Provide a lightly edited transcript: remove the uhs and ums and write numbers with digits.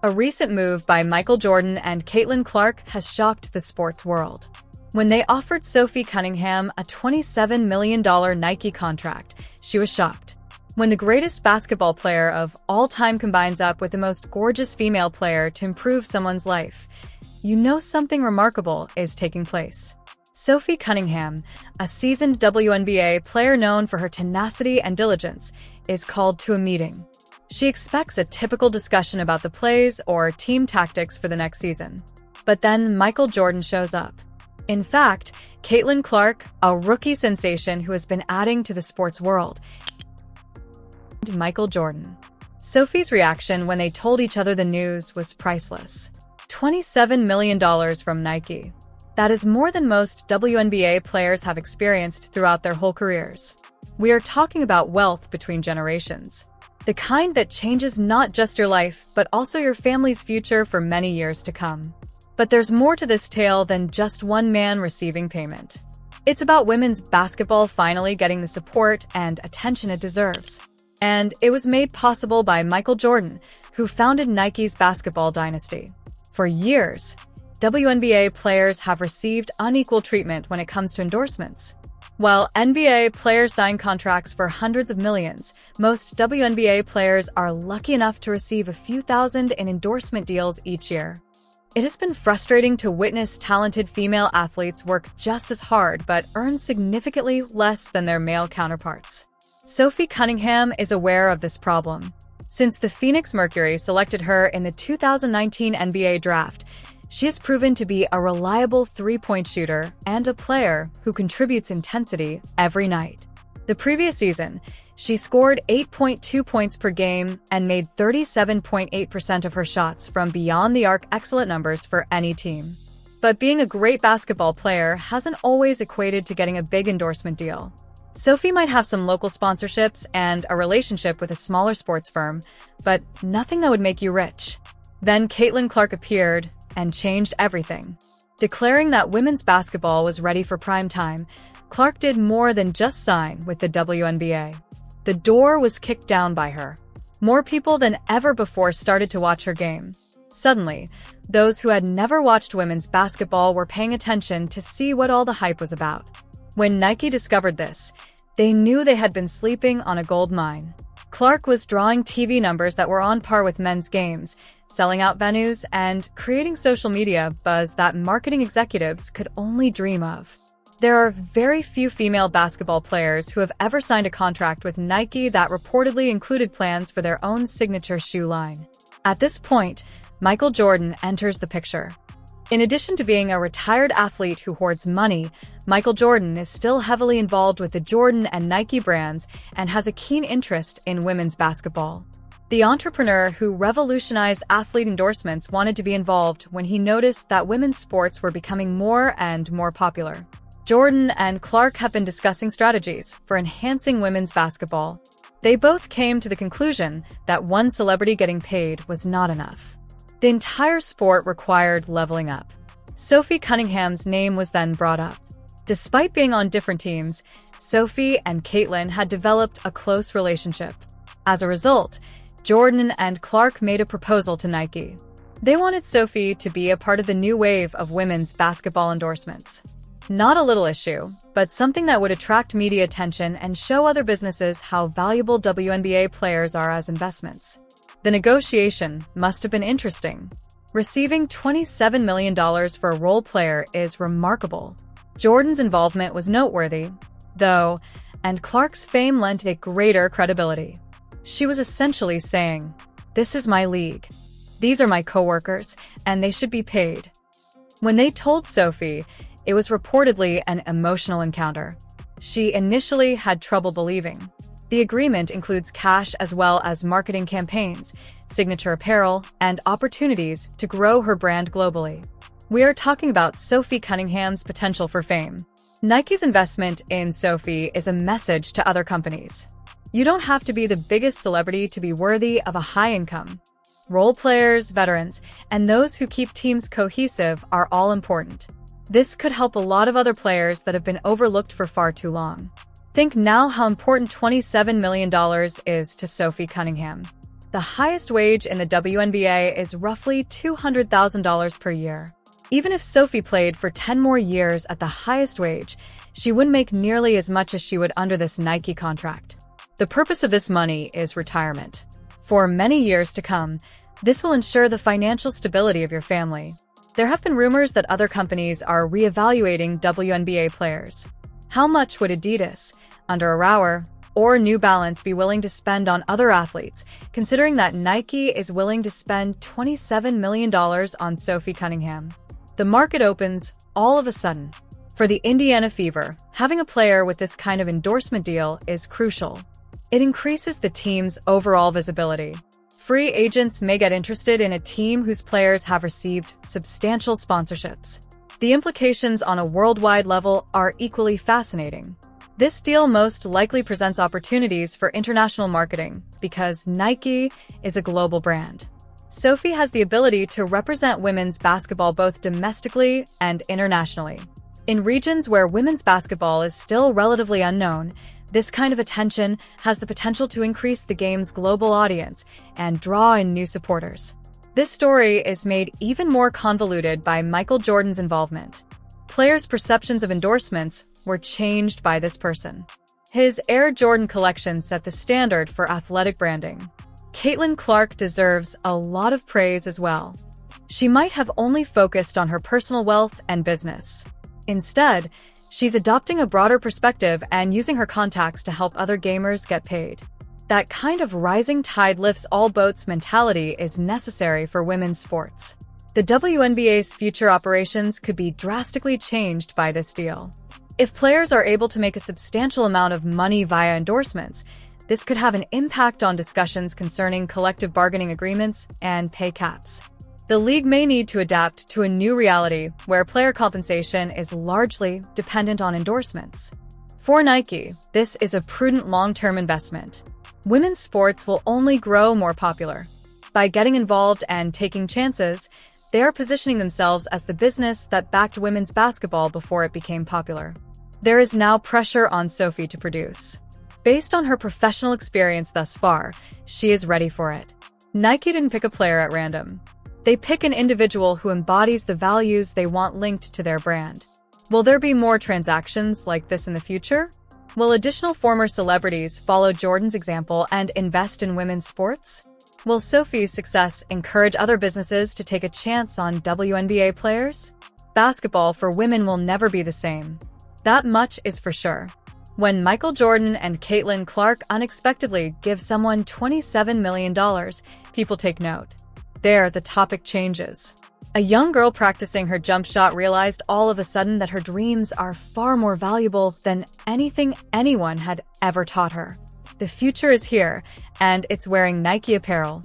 A recent move by Michael Jordan and Caitlin Clark has shocked the sports world. When they offered Sophie Cunningham a $27 million Nike contract, she was shocked. When the greatest basketball player of all time combines up with the most gorgeous female player to improve someone's life, you know something remarkable is taking place. Sophie Cunningham, a seasoned WNBA player known for her tenacity and diligence, is called to a meeting. She expects a typical discussion about the plays or team tactics for the next season. But then Michael Jordan shows up. In fact, Caitlin Clark, a rookie sensation who has been adding to the sports world, and Michael Jordan. Sophie's reaction when they told each other the news was priceless. $27 million from Nike. That is more than most WNBA players have experienced throughout their whole careers. We are talking about wealth between generations. The kind that changes not just your life, but also your family's future for many years to come. But there's more to this tale than just one man receiving payment. It's about women's basketball finally getting the support and attention it deserves. And it was made possible by Michael Jordan, who founded Nike's basketball dynasty. For years, WNBA players have received unequal treatment when it comes to endorsements. While NBA players sign contracts for hundreds of millions, most WNBA players are lucky enough to receive a few thousand in endorsement deals each year. It has been frustrating to witness talented female athletes work just as hard but earn significantly less than their male counterparts. Sophie Cunningham is aware of this problem. Since the Phoenix Mercury selected her in the 2019 NBA draft, she has proven to be a reliable three-point shooter and a player who contributes intensity every night. The previous season, she scored 8.2 points per game and made 37.8% of her shots from beyond the arc, excellent numbers for any team. But being a great basketball player hasn't always equated to getting a big endorsement deal. Sophie might have some local sponsorships and a relationship with a smaller sports firm, but nothing that would make you rich. Then Caitlin Clark appeared and changed everything. Declaring that women's basketball was ready for prime time, Clark did more than just sign with the WNBA. The door was kicked down by her. More people than ever before started to watch her game. Suddenly, those who had never watched women's basketball were paying attention to see what all the hype was about. When Nike discovered this, they knew they had been sleeping on a gold mine. Clark was drawing TV numbers that were on par with men's games, selling out venues, and creating social media buzz that marketing executives could only dream of. There are very few female basketball players who have ever signed a contract with Nike that reportedly included plans for their own signature shoe line. At this point, Michael Jordan enters the picture. In addition to being a retired athlete who hoards money, Michael Jordan is still heavily involved with the Jordan and Nike brands and has a keen interest in women's basketball. The entrepreneur who revolutionized athlete endorsements wanted to be involved when he noticed that women's sports were becoming more and more popular. Jordan and Clark have been discussing strategies for enhancing women's basketball. They both came to the conclusion that one celebrity getting paid was not enough. The entire sport required leveling up. Sophie Cunningham's name was then brought up. Despite being on different teams, Sophie and Caitlin had developed a close relationship. As a result, Jordan and Clark made a proposal to Nike. They wanted Sophie to be a part of the new wave of women's basketball endorsements. Not a little issue, but something that would attract media attention and show other businesses how valuable WNBA players are as investments. The negotiation must have been interesting. Receiving $27 million for a role player is remarkable. Jordan's involvement was noteworthy, though, and Clark's fame lent it greater credibility. She was essentially saying, "This is my league. These are my coworkers, and they should be paid." When they told Sophie, it was reportedly an emotional encounter. She initially had trouble believing. The agreement includes cash as well as marketing campaigns, signature apparel, and opportunities to grow her brand globally. We are talking about Sophie Cunningham's potential for fame. Nike's investment in Sophie is a message to other companies. You don't have to be the biggest celebrity to be worthy of a high income. Role players, veterans, and those who keep teams cohesive are all important. This could help a lot of other players that have been overlooked for far too long. Think now how important $27 million is to Sophie Cunningham. The highest wage in the WNBA is roughly $200,000 per year. Even if Sophie played for 10 more years at the highest wage, she wouldn't make nearly as much as she would under this Nike contract. The purpose of this money is retirement. For many years to come, this will ensure the financial stability of your family. There have been rumors that other companies are reevaluating WNBA players. How much would Adidas, Under Armour, or New Balance be willing to spend on other athletes, considering that Nike is willing to spend $27 million on Sophie Cunningham? The market opens all of a sudden. For the Indiana Fever, having a player with this kind of endorsement deal is crucial. It increases the team's overall visibility. Free agents may get interested in a team whose players have received substantial sponsorships. The implications on a worldwide level are equally fascinating. This deal most likely presents opportunities for international marketing because Nike is a global brand. Sophie has the ability to represent women's basketball both domestically and internationally. In regions where women's basketball is still relatively unknown, this kind of attention has the potential to increase the game's global audience and draw in new supporters. This story is made even more convoluted by Michael Jordan's involvement. Players' perceptions of endorsements were changed by this person. His Air Jordan collection set the standard for athletic branding. Caitlin Clark deserves a lot of praise as well. She might have only focused on her personal wealth and business. Instead, she's adopting a broader perspective and using her contacts to help other gamers get paid. That kind of rising tide lifts all boats mentality is necessary for women's sports. The WNBA's future operations could be drastically changed by this deal. If players are able to make a substantial amount of money via endorsements, this could have an impact on discussions concerning collective bargaining agreements and pay caps. The league may need to adapt to a new reality where player compensation is largely dependent on endorsements. For Nike, this is a prudent long-term investment. Women's sports will only grow more popular. By getting involved and taking chances, they are positioning themselves as the business that backed women's basketball before it became popular. There is now pressure on Sophie to produce. Based on her professional experience thus far, she is ready for it. Nike didn't pick a player at random. They pick an individual who embodies the values they want linked to their brand. Will there be more transactions like this in the future? Will additional former celebrities follow Jordan's example and invest in women's sports? Will Sophie's success encourage other businesses to take a chance on WNBA players? Basketball for women will never be the same. That much is for sure. When Michael Jordan and Caitlin Clark unexpectedly give someone $27 million, people take note. There, the topic changes. A young girl practicing her jump shot realized all of a sudden that her dreams are far more valuable than anything anyone had ever taught her. The future is here, and it's wearing Nike apparel.